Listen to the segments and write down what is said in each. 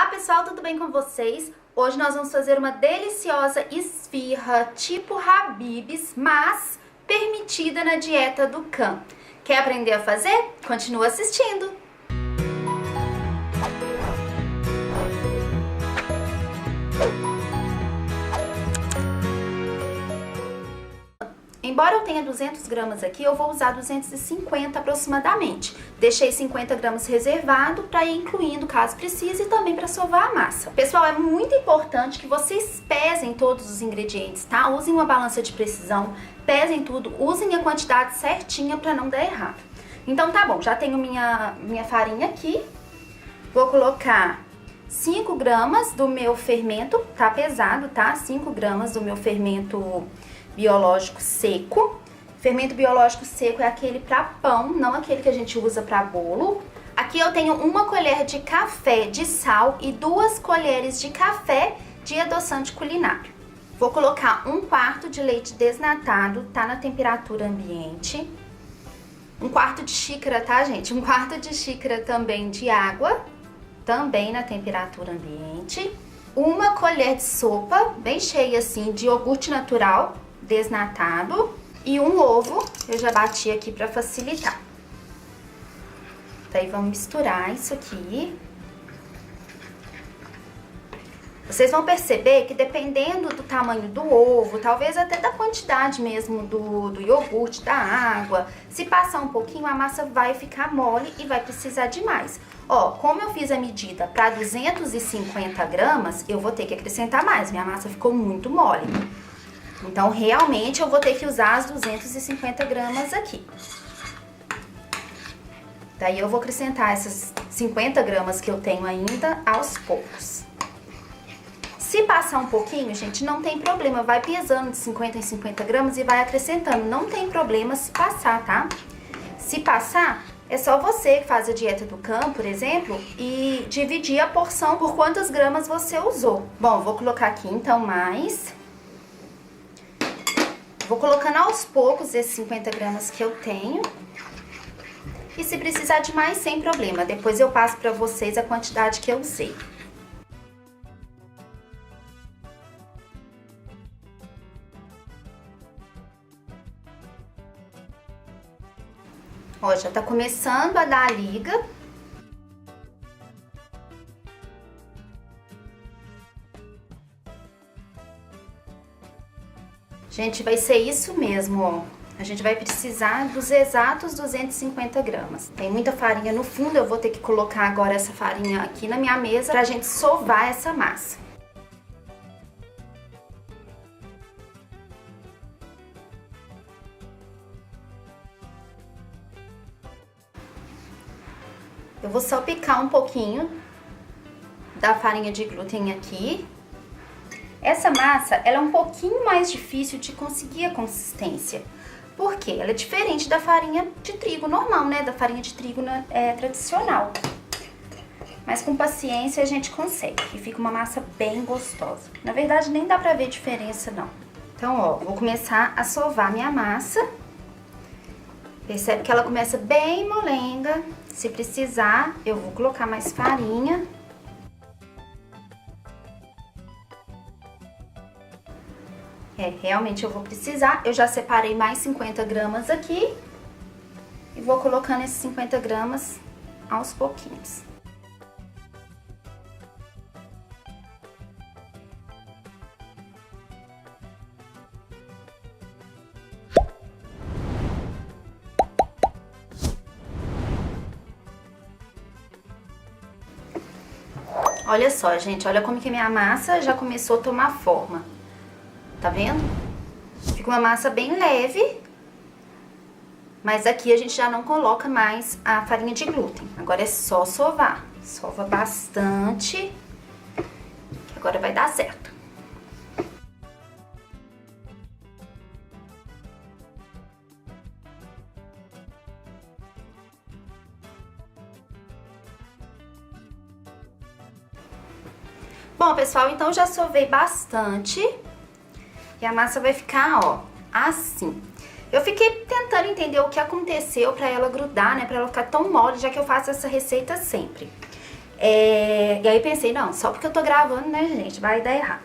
Olá pessoal, tudo bem com vocês? Hoje nós vamos fazer uma deliciosa esfirra tipo Habib's, mas permitida na dieta do Khan. Quer aprender a fazer? Continua assistindo! Embora eu tenha 200 gramas aqui, eu vou usar 250 aproximadamente. Deixei 50 gramas reservado para ir incluindo caso precise e também para sovar a massa. Pessoal, é muito importante que vocês pesem todos os ingredientes, tá? Usem uma balança de precisão, pesem tudo, usem a quantidade certinha para não dar errado. Então tá bom, já tenho minha farinha aqui. Vou colocar 5 gramas do meu fermento, tá pesado, tá? 5 gramas do meu fermento biológico seco. Fermento biológico seco é aquele para pão, não aquele que a gente usa para bolo. Aqui eu tenho 1 colher de café de sal e 2 colheres de café de adoçante culinário. Vou colocar 1/4 de leite desnatado, tá na temperatura ambiente. 1/4 de xícara, tá, gente? 1/4 de xícara também de água, também na temperatura ambiente. 1 colher de sopa, bem cheia assim, de iogurte natural desnatado e 1 ovo, eu já bati aqui para facilitar. Daí vamos misturar isso aqui. Vocês vão perceber que dependendo do tamanho do ovo, talvez até da quantidade mesmo do iogurte, da água, se passar um pouquinho a massa vai ficar mole e vai precisar de mais. Ó, como eu fiz a medida para 250 gramas, eu vou ter que acrescentar mais, minha massa ficou muito mole. Então, realmente, eu vou ter que usar as 250 gramas aqui. Daí, eu vou acrescentar essas 50 gramas que eu tenho ainda aos poucos. Se passar um pouquinho, gente, não tem problema. Vai pesando de 50 em 50 gramas e vai acrescentando. Não tem problema se passar, tá? Se passar, é só você que faz a dieta do Khan, por exemplo, e dividir a porção por quantas gramas você usou. Bom, vou colocar aqui, então, mais. Vou colocando aos poucos esses 50 gramas que eu tenho. E se precisar de mais, sem problema. Depois eu passo pra vocês a quantidade que eu usei. Ó, já tá começando a dar a liga. Gente, vai ser isso mesmo, ó. A gente vai precisar dos exatos 250 gramas. Tem muita farinha no fundo, eu vou ter que colocar agora essa farinha aqui na minha mesa pra gente sovar essa massa. Eu vou salpicar um pouquinho da farinha de glúten aqui. Essa massa, ela é um pouquinho mais difícil de conseguir a consistência. Por quê? Ela é diferente da farinha de trigo normal, né? Da farinha de trigo tradicional. Mas com paciência a gente consegue. E fica uma massa bem gostosa. Na verdade, nem dá pra ver diferença, não. Então, ó, vou começar a sovar minha massa. Percebe que ela começa bem molenga. Se precisar, eu vou colocar mais farinha. Realmente eu vou precisar. Eu já separei mais 50 gramas aqui. E vou colocando esses 50 gramas aos pouquinhos. Olha só, gente, olha como que minha massa já começou a tomar forma. Tá vendo? Fica uma massa bem leve, mas aqui a gente já não coloca mais a farinha de glúten. Agora é só sovar. Sova bastante, que agora vai dar certo. Bom, pessoal, então já sovei bastante. E a massa vai ficar, ó, assim. Eu fiquei tentando entender o que aconteceu pra ela grudar, né? Pra ela ficar tão mole, já que eu faço essa receita sempre. E aí pensei, não, só porque eu tô gravando, né, gente, vai dar errado.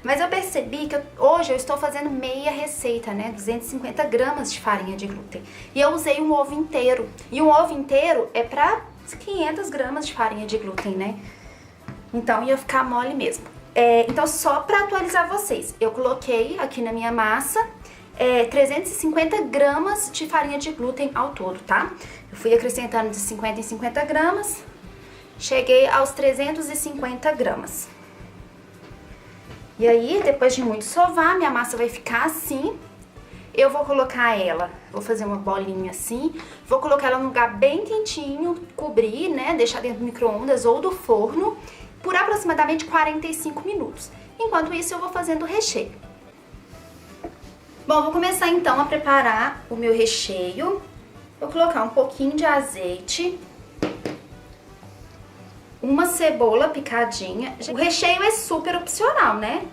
Mas eu percebi que hoje eu estou fazendo meia receita, né, 250 gramas de farinha de glúten. E eu usei um ovo inteiro. E um ovo inteiro é pra 500 gramas de farinha de glúten, né? Então ia ficar mole mesmo. Então só pra atualizar vocês, eu coloquei aqui na minha massa 350 gramas de farinha de glúten ao todo, tá? Eu fui acrescentando de 50 em 50 gramas. Cheguei aos 350 gramas. E aí, depois de muito sovar, minha massa vai ficar assim. Eu vou colocar ela, vou fazer uma bolinha assim. Vou colocar ela num lugar bem quentinho, cobrir, né? Deixar dentro do micro-ondas ou do forno por aproximadamente 45 minutos. Enquanto isso, eu vou fazendo o recheio. Bom, vou começar então a preparar o meu recheio. Vou colocar um pouquinho de azeite. Uma cebola picadinha. O recheio é super opcional, né?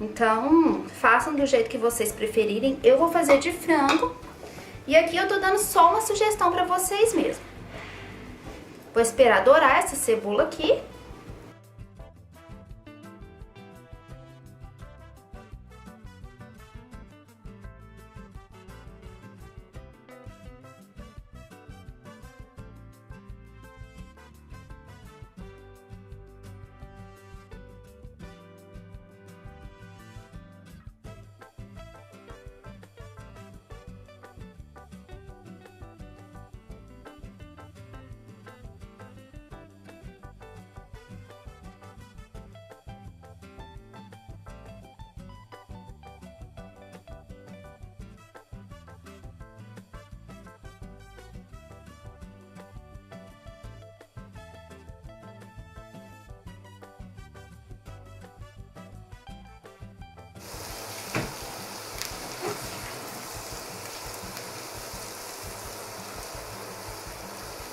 Então, façam do jeito que vocês preferirem. Eu vou fazer de frango. E aqui eu tô dando só uma sugestão pra vocês mesmo. Vou esperar dourar essa cebola aqui.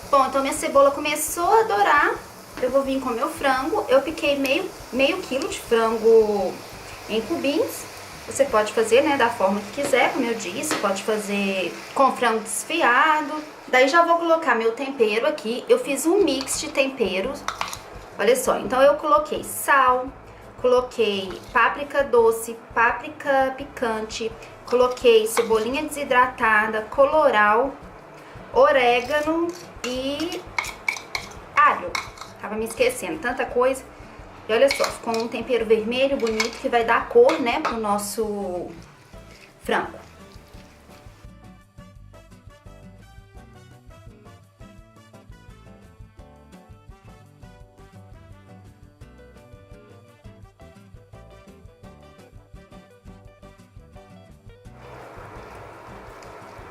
Bom, então minha cebola começou a dourar. Eu vou vir com o meu frango. Eu piquei meio quilo de frango em cubinhos. Você pode fazer, né, da forma que quiser, como eu disse. Pode fazer com frango desfiado. Daí já vou colocar meu tempero aqui. Eu fiz um mix de temperos. Olha só, então eu coloquei sal, coloquei páprica doce, páprica picante, coloquei cebolinha desidratada, colorau, orégano e alho. Tava me esquecendo, tanta coisa. E olha só, ficou um tempero vermelho bonito que vai dar cor, né, pro nosso frango.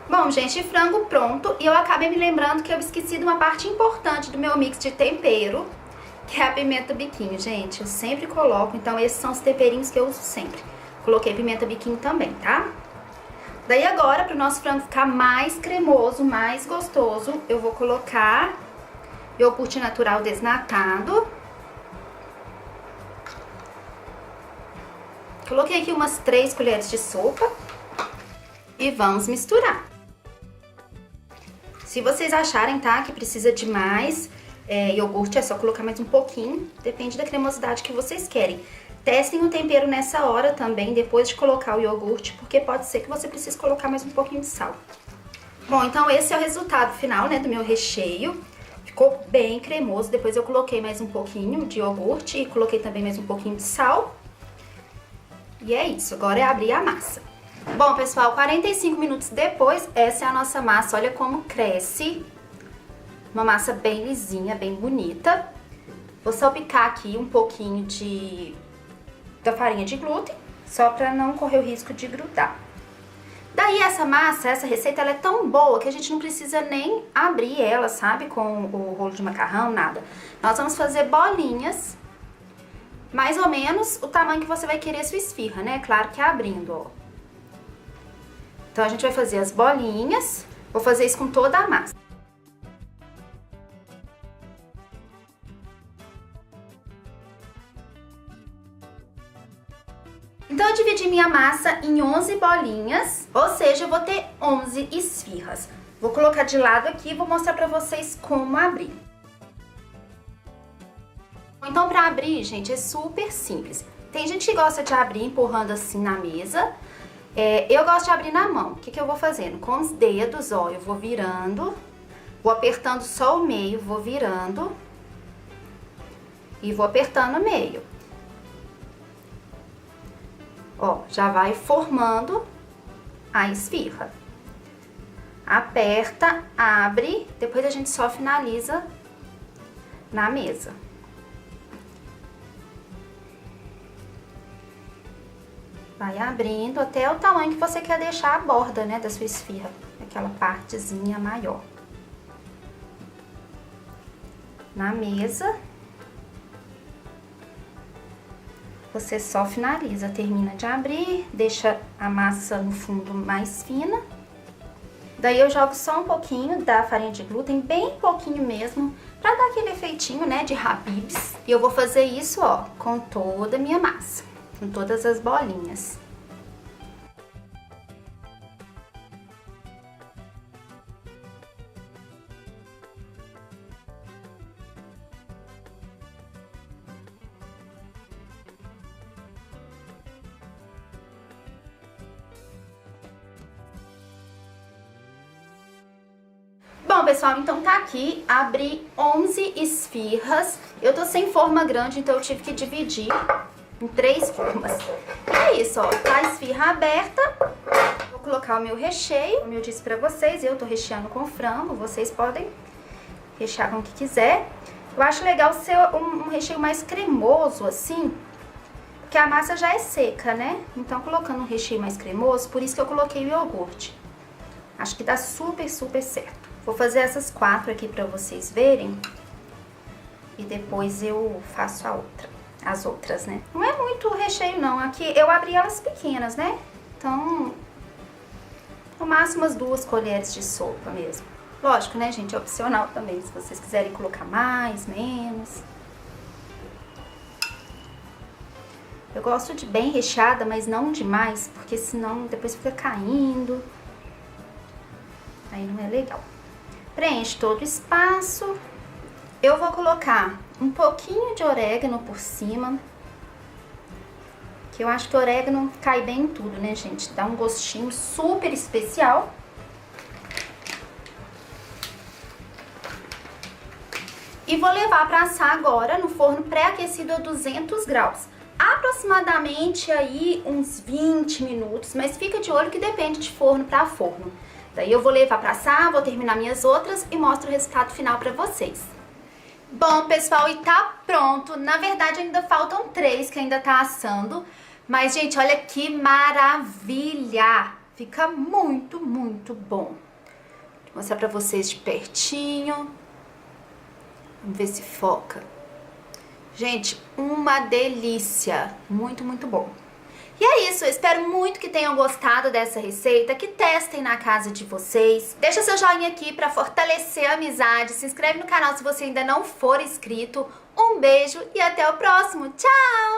Bom, gente, frango pronto. E eu acabei me lembrando que eu esqueci de uma parte importante do meu mix de tempero, que é a pimenta biquinho. Gente, eu sempre coloco, então esses são os temperinhos que eu uso sempre. Coloquei pimenta biquinho também, tá? Daí agora, para o nosso frango ficar mais cremoso, mais gostoso, eu vou colocar iogurte natural desnatado. Coloquei aqui umas 3 colheres de sopa e vamos misturar. Se vocês acharem, tá, que precisa de mais iogurte, é só colocar mais um pouquinho, depende da cremosidade que vocês querem. Testem o tempero nessa hora também, depois de colocar o iogurte, porque pode ser que você precise colocar mais um pouquinho de sal. Bom, então esse é o resultado final, né, do meu recheio. Ficou bem cremoso, depois eu coloquei mais um pouquinho de iogurte e coloquei também mais um pouquinho de sal. E é isso, agora é abrir a massa. Bom, pessoal, 45 minutos depois, essa é a nossa massa. Olha como cresce. Uma massa bem lisinha, bem bonita. Vou salpicar aqui um pouquinho da farinha de glúten, só pra não correr o risco de grudar. Daí essa massa, essa receita, ela é tão boa que a gente não precisa nem abrir ela, sabe? Com o rolo de macarrão, nada. Nós vamos fazer bolinhas, mais ou menos o tamanho que você vai querer sua esfirra, né? Claro que abrindo, ó. Então, a gente vai fazer as bolinhas. Vou fazer isso com toda a massa. Então, eu dividi minha massa em 11 bolinhas, ou seja, eu vou ter 11 esfirras. Vou colocar de lado aqui e vou mostrar pra vocês como abrir. então pra abrir, gente, é super simples. Tem gente que gosta de abrir empurrando assim na mesa. Eu gosto de abrir na mão. O que que eu vou fazendo? Com os dedos, ó, eu vou virando, vou apertando só o meio, vou virando e vou apertando o meio. Ó, já vai formando a esfirra. Aperta, abre, depois a gente só finaliza na mesa. Vai abrindo até o tamanho que você quer deixar a borda, né, da sua esfirra, aquela partezinha maior. Na mesa, você só finaliza, termina de abrir, deixa a massa no fundo mais fina. Daí eu jogo só um pouquinho da farinha de glúten, bem pouquinho mesmo, pra dar aquele efeitinho, né, de Habib's. E eu vou fazer isso, ó, com toda a minha massa, com todas as bolinhas. Bom, pessoal, então tá aqui, abri 11 esfirras. Eu tô sem forma grande, então eu tive que dividir em 3 formas. E é isso, ó, tá a esfirra aberta. Vou colocar o meu recheio, como eu disse pra vocês, eu tô recheando com frango, vocês podem rechear com o que quiser. Eu acho legal ser um recheio mais cremoso, assim, porque a massa já é seca, né? Então, colocando um recheio mais cremoso, por isso que eu coloquei o iogurte. Acho que dá super, super certo. Vou fazer essas 4 aqui pra vocês verem. E depois eu faço as outras, né? Não é muito recheio, não. Aqui eu abri elas pequenas, né? Então, no máximo as 2 colheres de sopa mesmo. Lógico, né, gente? É opcional também, se vocês quiserem colocar mais, menos. Eu gosto de bem recheada, mas não demais, porque senão depois fica caindo. Aí não é legal. Preenche todo o espaço. Eu vou colocar um pouquinho de orégano por cima. Que eu acho que o orégano cai bem em tudo, né, gente? Dá um gostinho super especial. E vou levar para assar agora no forno pré-aquecido a 200 graus. Aproximadamente aí uns 20 minutos, mas fica de olho que depende de forno para forno. Daí eu vou levar para assar, vou terminar minhas outras e mostro o resultado final para vocês. Bom, pessoal, e tá pronto. Na verdade, ainda faltam 3 que ainda tá assando. Mas, gente, olha que maravilha! Fica muito, muito bom. Vou mostrar pra vocês de pertinho. Vamos ver se foca. Gente, uma delícia. Muito, muito bom. E é isso, eu espero muito que tenham gostado dessa receita, que testem na casa de vocês. Deixa seu joinha aqui pra fortalecer a amizade, se inscreve no canal se você ainda não for inscrito. Um beijo e até o próximo. Tchau!